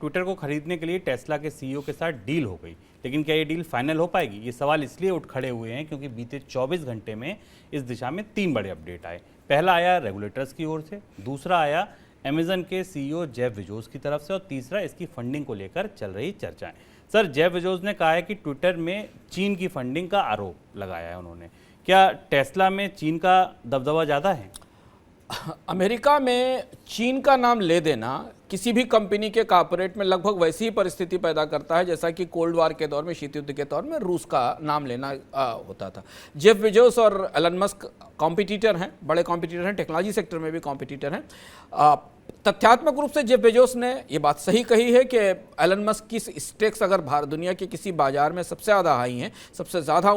Twitter को खरीदने के लिए टेस्ला के सीईओ के साथ डील हो गई, लेकिन क्या ये डील फाइनल हो पाएगी? ये सवाल इसलिए उठ खड़े हुए हैं क्योंकि बीते 24 घंटे में इस दिशा में 3 बड़े अपडेट आए। पहला आया रेगुलेटर्स की ओर से, दूसरा आया अमेजन के सीईओ जेफ बेजोस की तरफ से और तीसरा इसकी फंडिंग को लेकर चल रही चर्चाएं। सर, जेफ बेजोस ने कहा है कि ट्विटर में चीन की फंडिंग का आरोप लगाया है उन्होंने। क्या टेस्ला में चीन का दबदबा ज़्यादा है? अमेरिका में चीन का नाम ले देना किसी भी कंपनी के कॉर्पोरेट में लगभग वैसी ही परिस्थिति पैदा करता है जैसा कि कोल्ड वार के दौर में, शीत युद्ध के दौर में रूस का नाम लेना होता था। जेफ बेजोस और एलन मस्क कॉम्पिटिटर हैं, बड़े कॉम्पिटिटर हैं, टेक्नोलॉजी सेक्टर में भी कॉम्पिटिटर हैं। तथ्यात्मक रूप से जेफ बेजोस ने ये बात सही कही है कि एलन मस्क की स्टेक्स अगर दुनिया के किसी बाजार में सबसे ज़्यादा हाई हैं, सबसे ज़्यादा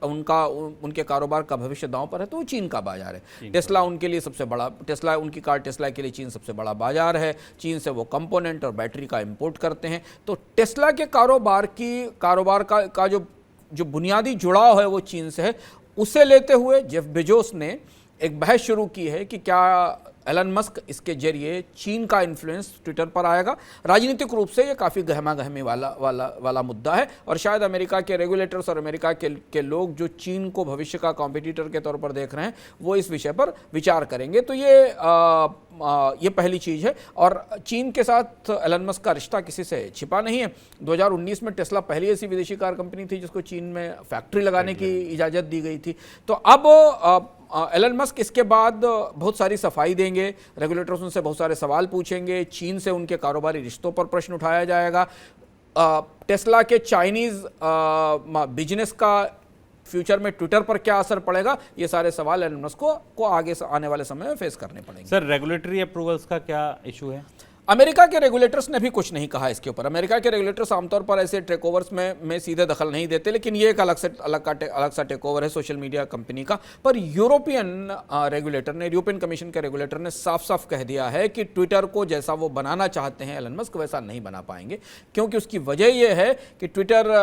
उनके कारोबार का भविष्य दांव पर है, तो वो चीन का बाजार है। टेस्ला उनके लिए सबसे बड़ा, उनकी कार टेस्ला के लिए चीन सबसे बड़ा बाजार है। चीन से वो कंपोनेंट और बैटरी का इंपोर्ट करते हैं। तो टेस्ला के कारोबार का जो बुनियादी जुड़ाव है वो चीन से है। उसे लेते हुए जेफ बेजोस ने एक बहस शुरू की है कि क्या एलन मस्क इसके जरिए चीन का इन्फ्लुएंस ट्विटर पर आएगा। राजनीतिक रूप से ये काफ़ी गहमा गहमी वाला मुद्दा है और शायद अमेरिका के रेगुलेटर्स और अमेरिका के लोग जो चीन को भविष्य का कॉम्पिटिटर के तौर पर देख रहे हैं वो इस विषय पर विचार करेंगे। तो ये पहली चीज़ है। और चीन के साथ एलन मस्क का रिश्ता किसी से छिपा नहीं है। 2019 में टेस्ला पहली ऐसी विदेशी कार कंपनी थी जिसको चीन में फैक्ट्री लगाने की इजाज़त दी गई थी। तो अब एलन मस्क इसके बाद बहुत सारी सफाई देंगे, रेगुलेटर्स उनसे बहुत सारे सवाल पूछेंगे, चीन से उनके कारोबारी रिश्तों पर प्रश्न उठाया जाएगा। टेस्ला के चाइनीज़ बिजनेस का फ्यूचर में ट्विटर पर क्या असर पड़ेगा, ये सारे सवाल एलन मस्क को आगे आने वाले समय में फेस करने पड़ेंगे। सर, रेगुलेटरी अप्रूवल्स का क्या इशू है? अमेरिका के रेगुलेटर्स ने भी कुछ नहीं कहा इसके ऊपर। अमेरिका के रेगुलेटर्स आमतौर पर ऐसे टेक ओवर्स में सीधे दखल नहीं देते, लेकिन ये एक अलग सा टेक ओवर है सोशल मीडिया कंपनी का। पर यूरोपियन कमीशन के रेगुलेटर ने साफ साफ कह दिया है कि ट्विटर को जैसा वो बनाना चाहते हैं एलन मस्क वैसा नहीं बना पाएंगे, क्योंकि उसकी वजह यह है कि ट्विटर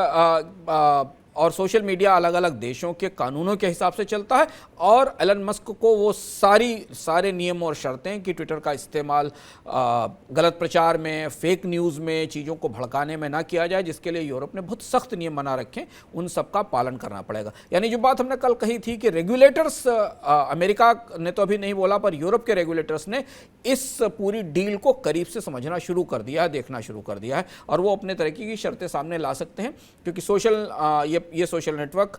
और सोशल मीडिया अलग अलग देशों के कानूनों के हिसाब से चलता है और एलन मस्क को वो सारे नियम और शर्तें कि ट्विटर का इस्तेमाल गलत प्रचार में, फेक न्यूज़ में, चीज़ों को भड़काने में ना किया जाए, जिसके लिए यूरोप ने बहुत सख्त नियम बना रखे हैं, उन सब का पालन करना पड़ेगा। यानी जो बात हमने कल कही थी कि रेगुलेटर्स, अमेरिका ने तो अभी नहीं बोला, पर यूरोप के रेगुलेटर्स ने इस पूरी डील को करीब से समझना शुरू कर दिया है, देखना शुरू कर दिया है और वो अपने तरीके की शर्तें सामने ला सकते हैं, क्योंकि ये social network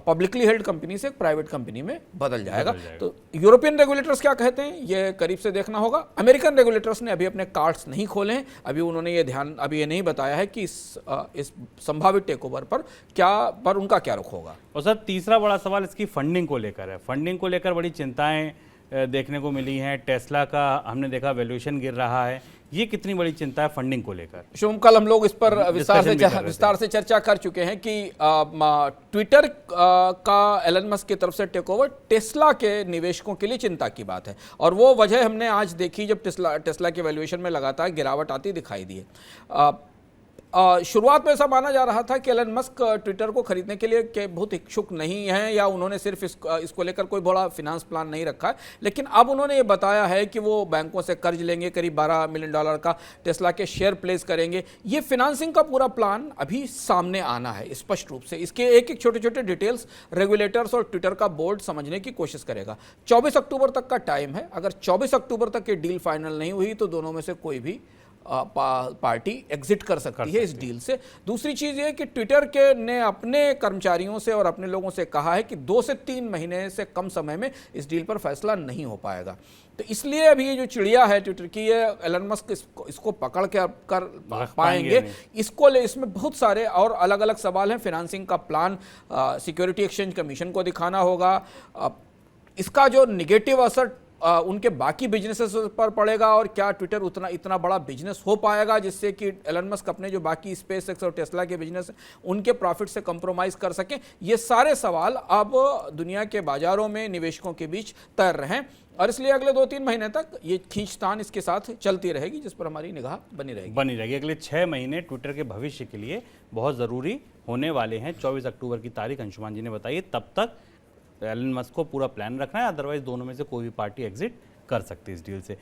publicly held company से एक प्राइवेट कंपनी में बदल जाएगा। तो यूरोपियन रेगुलेटर्स क्या कहते हैं ये करीब से देखना होगा। अमेरिकन रेगुलेटर्स ने अभी अपने कार्ड्स नहीं खोले हैं। अभी उन्होंने ये नहीं बताया है कि इस संभावित टेकओवर पर उनका क्या रुख होगा। और सर, तीसरा बड़ा सवाल इसकी फंडिंग को लेकर है। फंडिंग को लेकर बड़ी चिंताएं देखने को मिली हैं। टेस्ला का हमने देखा वैल्यूएशन गिर रहा है। ये कितनी बड़ी चिंता है फंडिंग को लेकर? शुभ, कल हम लोग इस पर विस्तार से चर्चा कर चुके हैं कि ट्विटर का एलन मस्क की तरफ से टेक ओवर टेस्ला के निवेशकों के लिए चिंता की बात है और वो वजह हमने आज देखी जब टेस्ला के वैल्यूएशन में लगातार गिरावट आती दिखाई दी है। शुरुआत में ऐसा माना जा रहा था कि एलन मस्क ट्विटर को खरीदने के लिए बहुत इच्छुक नहीं है या उन्होंने सिर्फ इसको लेकर कोई बड़ा फिनांस प्लान नहीं रखा है, लेकिन अब उन्होंने ये बताया है कि वो बैंकों से कर्ज लेंगे, करीब $12 मिलियन का टेस्ला के शेयर प्लेस करेंगे। ये फिनांसिंग का पूरा प्लान अभी सामने आना है स्पष्ट रूप से। इसके एक छोटे छोटे डिटेल्स रेगुलेटर्स और ट्विटर का बोर्ड समझने की कोशिश करेगा। 24 अक्टूबर तक का टाइम है। अगर 24 अक्टूबर तक ये डील फाइनल नहीं हुई तो दोनों में से कोई भी पार्टी एग्जिट कर सकती है इस डील से। दूसरी चीज़ ये कि ट्विटर ने अपने कर्मचारियों से और अपने लोगों से कहा है कि 2 से 3 महीने से कम समय में इस डील पर फैसला नहीं हो पाएगा। तो इसलिए अभी ये जो चिड़िया है ट्विटर की, ये एलन मस्क इसको पकड़ कर पाएंगे, इसमें बहुत सारे और अलग अलग सवाल हैं। फिनांसिंग का प्लान सिक्योरिटी एक्सचेंज कमीशन को दिखाना होगा। इसका जो निगेटिव असर उनके बाकी बिजनेसेस पर पड़ेगा और क्या ट्विटर इतना बड़ा बिजनेस हो पाएगा जिससे कि एलन मस्क अपने जो बाकी स्पेस एक्स और टेस्ला के बिजनेस उनके प्रॉफिट से कंप्रोमाइज कर सकें। ये सारे सवाल अब दुनिया के बाजारों में निवेशकों के बीच तैर रहे हैं और इसलिए अगले 2-3 महीने तक ये खींचतान इसके साथ चलती रहेगी, जिस पर हमारी निगाह बनी रहेगी। अगले 6 महीने ट्विटर के भविष्य के लिए बहुत ज़रूरी होने वाले हैं। 24 अक्टूबर की तारीख अंशुमान जी ने बताई। तब तक एलन मस्क को पूरा प्लान रखना है, अदरवाइज दोनों में से कोई भी पार्टी एग्जिट कर सकती है इस डील से।